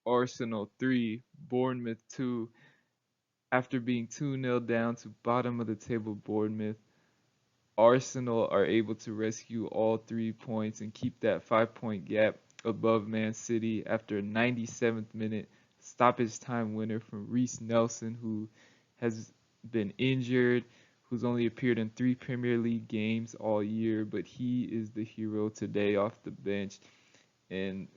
Arsenal 3, Bournemouth 2. After being 2-0 down to bottom of the table Bournemouth, Arsenal are able to rescue all 3 points and keep that 5 point gap above Man City after a 97th minute stoppage time winner from Reece Nelson, who has been injured, who's only appeared in 3 Premier League games all year, but he is the hero today off the bench and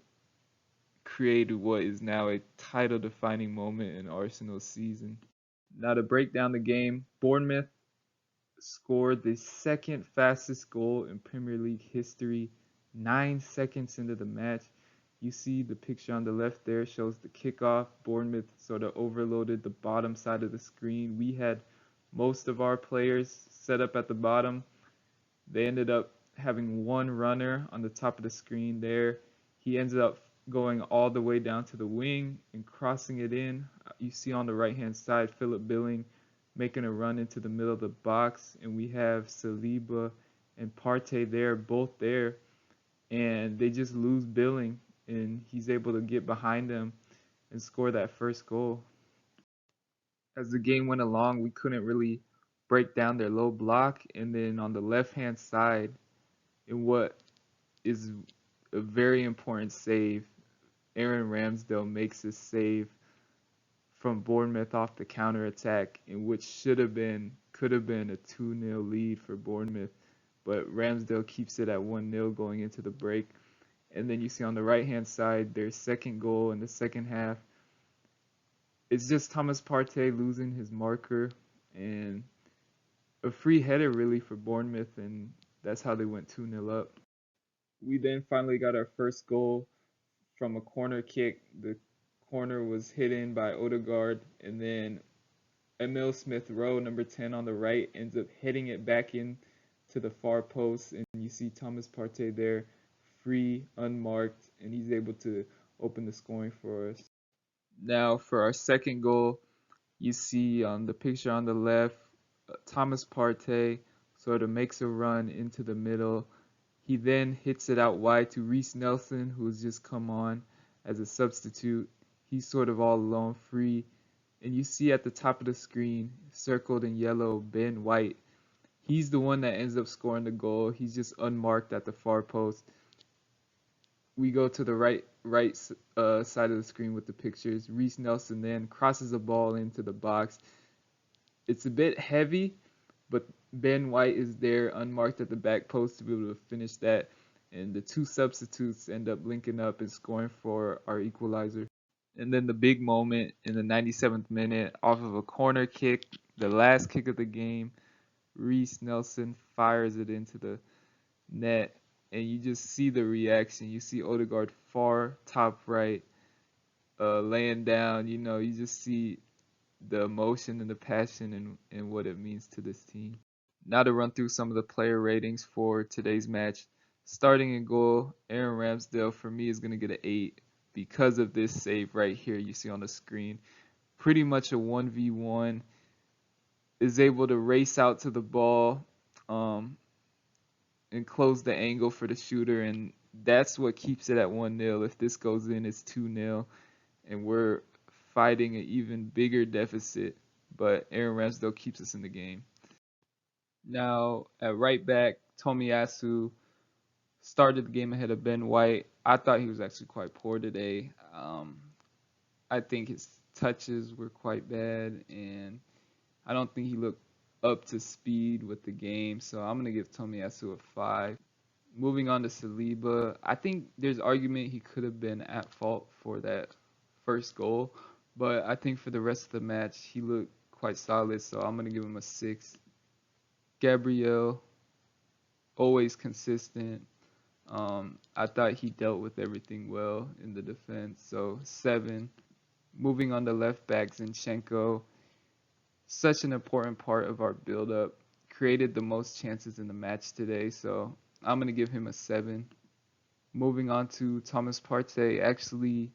created what is now a title defining moment in Arsenal's season. Now, to break down the game, Bournemouth scored the second fastest goal in Premier League history 9 seconds into the match. You see the picture on the left there shows the kickoff. Bournemouth sort of overloaded the bottom side of the screen. We had most of our players set up at the bottom. They ended up having one runner on the top of the screen there. He ended up going all the way down to the wing and crossing it in. You see on the right-hand side, Philip Billing making a run into the middle of the box, and we have Saliba and Partey there, both there, and they just lose Billing, and he's able to get behind them and score that first goal. As the game went along, we couldn't really break down their low block, and then on the left-hand side, in what is a very important save, Aaron Ramsdale makes a save from Bournemouth off the counter attack, in which could have been a 2-0 lead for Bournemouth, but Ramsdale keeps it at 1-0 going into the break. And then you see on the right hand side their second goal in the second half. It's just Thomas Partey losing his marker and a free header really for Bournemouth, and that's how they went 2-0 up. We then finally got our first goal from a corner kick. The corner was hidden by Odegaard, and then Emil Smith Rowe, number 10 on the right, ends up heading it back in to the far post, and you see Thomas Partey there, free, unmarked, and he's able to open the scoring for us. Now for our second goal, you see on the picture on the left, Thomas Partey sort of makes a run into the middle. He then hits it out wide to Reece Nelson, who has just come on as a substitute. He's sort of all alone, free. And you see at the top of the screen, circled in yellow, Ben White. He's the one that ends up scoring the goal. He's just unmarked at the far post. We go to the right side of the screen with the pictures. Reece Nelson then crosses a ball into the box. It's a bit heavy, but Ben White is there unmarked at the back post to be able to finish that. And the two substitutes end up linking up and scoring for our equalizer. And then the big moment in the 97th minute off of a corner kick, the last kick of the game, Reece Nelson fires it into the net, and you just see the reaction. You see Odegaard far top right, laying down. You just see the emotion and the passion and what it means to this team. Now to run through some of the player ratings for today's match. Starting in goal, Aaron Ramsdale for me is going to get an 8 because of this save right here you see on the screen. Pretty much a 1v1, is able to race out to the ball and close the angle for the shooter, and that's what keeps it at 1-0. If this goes in, it's 2-0, and we're fighting an even bigger deficit, but Aaron Ramsdale keeps us in the game. Now, at right back, Tomiyasu started the game ahead of Ben White. I thought he was actually quite poor today. I think his touches were quite bad, and I don't think he looked up to speed with the game, so I'm going to give Tomiyasu a 5. Moving on to Saliba, I think there's argument he could have been at fault for that first goal, but I think for the rest of the match, he looked quite solid, so I'm going to give him a 6. Gabriel, always consistent. I thought he dealt with everything well in the defense, so 7. Moving on to left back, Zinchenko, such an important part of our build-up, created the most chances in the match today, so I'm going to give him a 7. Moving on to Thomas Partey, actually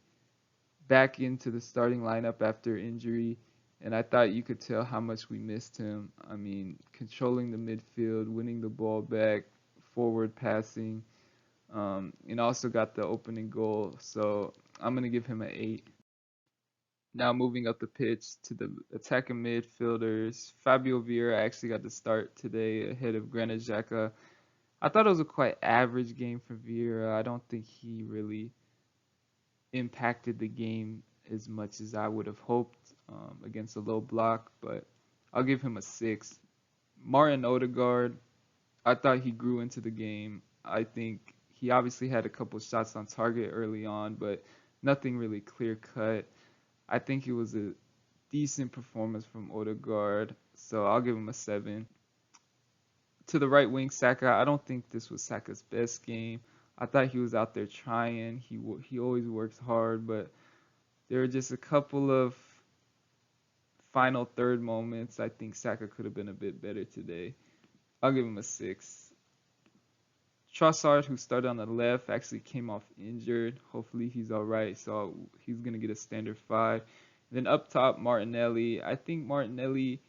back into the starting lineup after injury, and I thought you could tell how much we missed him. I mean, controlling the midfield, winning the ball back, forward passing, and also got the opening goal, so I'm going to give him an 8. Now moving up the pitch to the attacking midfielders, Fabio Vieira actually got the start today ahead of Granit Xhaka. I thought it was a quite average game for Vieira. I don't think he really impacted the game as much as I would have hoped against a low block, but I'll give him a 6. Martin Odegaard, I thought he grew into the game. I think he obviously had a couple shots on target early on, but nothing really clear cut. I think it was a decent performance from Odegaard, so I'll give him a 7. To the right wing, Saka, I don't think this was Saka's best game. I thought he was out there trying. He always works hard, but there were just a couple of final third moments. I think Saka could have been a bit better today. I'll give him a 6. Trossard, who started on the left, actually came off injured. Hopefully he's all right, so he's going to get a standard 5. And then up top, Martinelli. I think Martinelli,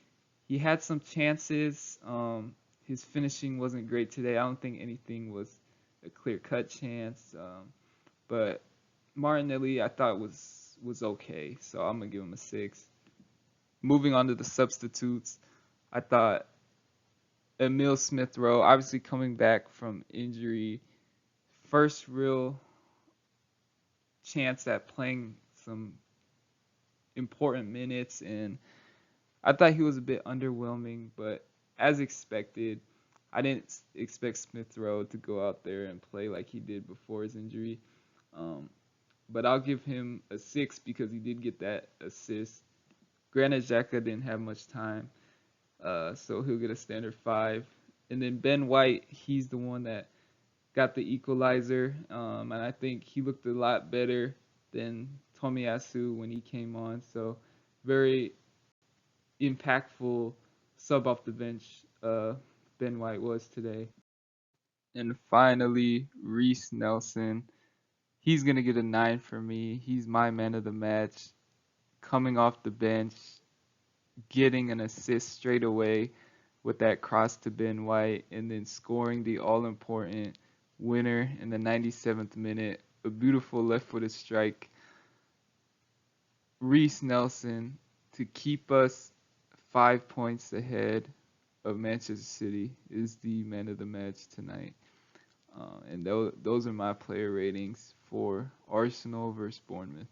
he had some chances. His finishing wasn't great today. I don't think anything was a clear-cut chance. But Martinelli, I thought was okay, so I'm going to give him a 6. Moving on to the substitutes, I thought Emil Smith Rowe, obviously coming back from injury, first real chance at playing some important minutes, and I thought he was a bit underwhelming, but as expected, I didn't expect Smith Rowe to go out there and play like he did before his injury. Um, but I'll give him a 6 because he did get that assist. Granit Xhaka didn't have much time, so he'll get a standard 5. And then Ben White, he's the one that got the equalizer, and I think he looked a lot better than Tomiyasu when he came on. So very impactful sub off the bench, Ben White was today. And finally, Reece Nelson. He's gonna get a 9 for me. He's my man of the match. Coming off the bench, getting an assist straight away with that cross to Ben White, and then scoring the all-important winner in the 97th minute. A beautiful left-footed strike. Reece Nelson to keep us 5 points ahead of Manchester City is the man of the match tonight. And those are my player ratings for Arsenal versus Bournemouth.